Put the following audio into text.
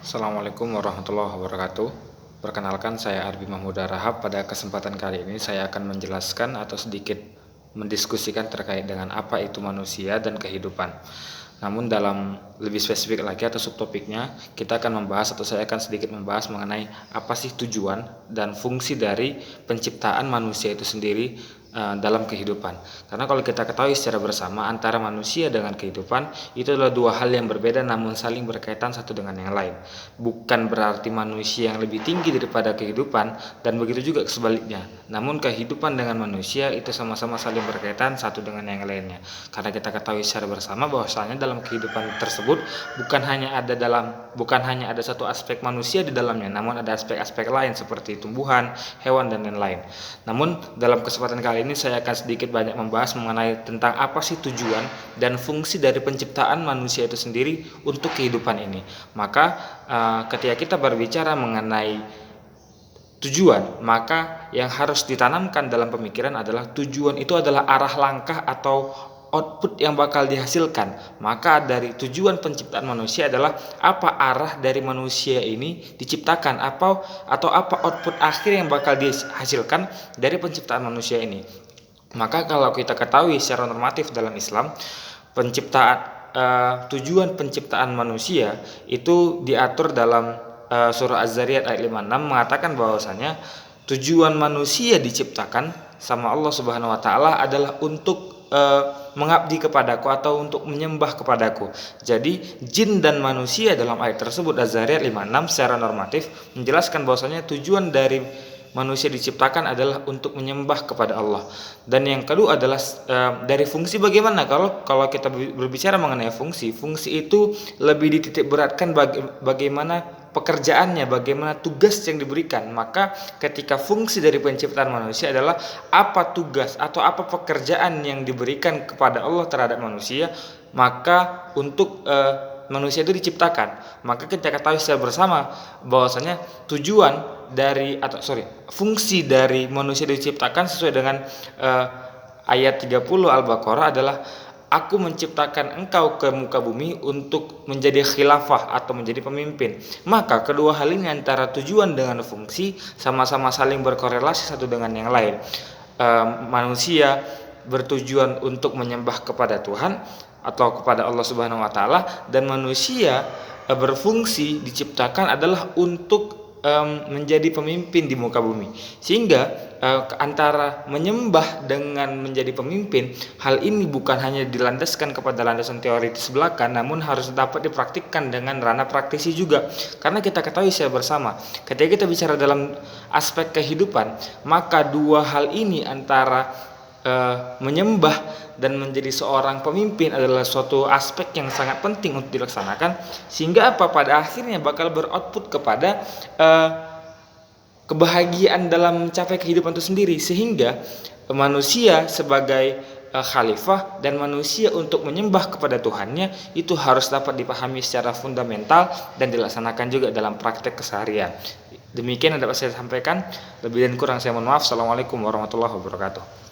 Assalamualaikum warahmatullahi wabarakatuh. Perkenalkan, saya Arbi Mahmud Rahab. Pada kesempatan kali ini saya akan menjelaskan atau sedikit mendiskusikan terkait dengan apa itu manusia dan kehidupan. Namun dalam lebih spesifik lagi atau subtopiknya, kita akan membahas atau saya akan sedikit membahas mengenai apa sih tujuan dan fungsi dari penciptaan manusia itu sendiri dalam kehidupan. Karena kalau kita ketahui secara bersama, antara manusia dengan kehidupan itu adalah dua hal yang berbeda namun saling berkaitan satu dengan yang lain. Bukan berarti manusia yang lebih tinggi daripada kehidupan dan begitu juga sebaliknya. Namun kehidupan dengan manusia itu sama-sama saling berkaitan satu dengan yang lainnya. Karena kita ketahui secara bersama bahwasanya dalam kehidupan tersebut bukan hanya ada satu aspek manusia di dalamnya, namun ada aspek-aspek lain seperti tumbuhan, hewan dan lain-lain. Namun dalam kesempatan kali ini saya akan sedikit banyak membahas mengenai tentang apa sih tujuan dan fungsi dari penciptaan manusia itu sendiri untuk kehidupan ini. Maka ketika kita berbicara mengenai tujuan, maka yang harus ditanamkan dalam pemikiran adalah tujuan itu adalah arah langkah atau output yang bakal dihasilkan. Maka dari tujuan penciptaan manusia adalah apa arah dari manusia ini diciptakan, atau apa output akhir yang bakal dihasilkan dari penciptaan manusia ini. Maka kalau kita ketahui secara normatif dalam Islam, tujuan penciptaan manusia itu diatur dalam surah Az-Zariyat ayat 56 mengatakan bahwasanya tujuan manusia diciptakan sama Allah Subhanahu wa taala adalah untuk mengabdi kepadaku atau untuk menyembah kepadaku. Jadi jin dan manusia dalam ayat tersebut Az-Zariyat 56 secara normatif menjelaskan bahwasanya tujuan dari manusia diciptakan adalah untuk menyembah kepada Allah. Dan yang kedua adalah dari fungsi bagaimana. Kalau kita berbicara mengenai fungsi itu lebih dititik beratkan bagaimana pekerjaannya, bagaimana tugas yang diberikan. Maka ketika fungsi dari penciptaan manusia adalah apa tugas atau apa pekerjaan yang diberikan kepada Allah terhadap manusia, maka untuk manusia itu diciptakan. Maka kita ketahui secara bersama bahwasanya fungsi dari manusia diciptakan sesuai dengan ayat 30 Al-Baqarah adalah aku menciptakan engkau ke muka bumi untuk menjadi khilafah atau menjadi pemimpin. Maka kedua hal ini antara tujuan dengan fungsi sama-sama saling berkorelasi satu dengan yang lain. Manusia bertujuan untuk menyembah kepada Tuhan atau kepada Allah Subhanahu wa taala, dan manusia berfungsi diciptakan adalah untuk menjadi pemimpin di muka bumi. Sehingga antara menyembah dengan menjadi pemimpin, hal ini bukan hanya dilandaskan kepada landasan teoritis belaka, namun harus dapat dipraktikkan dengan ranah praktisi juga. Karena kita ketahui secara bersama, ketika kita bicara dalam aspek kehidupan, maka dua hal ini antara menyembah dan menjadi seorang pemimpin adalah suatu aspek yang sangat penting untuk dilaksanakan, sehingga pada akhirnya bakal beroutput kepada kebahagiaan dalam mencapai kehidupan itu sendiri. Sehingga manusia sebagai khalifah dan manusia untuk menyembah kepada Tuhannya itu harus dapat dipahami secara fundamental dan dilaksanakan juga dalam praktek keseharian. Demikian yang dapat saya sampaikan. Lebih dan kurang saya mohon maaf. Assalamualaikum warahmatullahi wabarakatuh.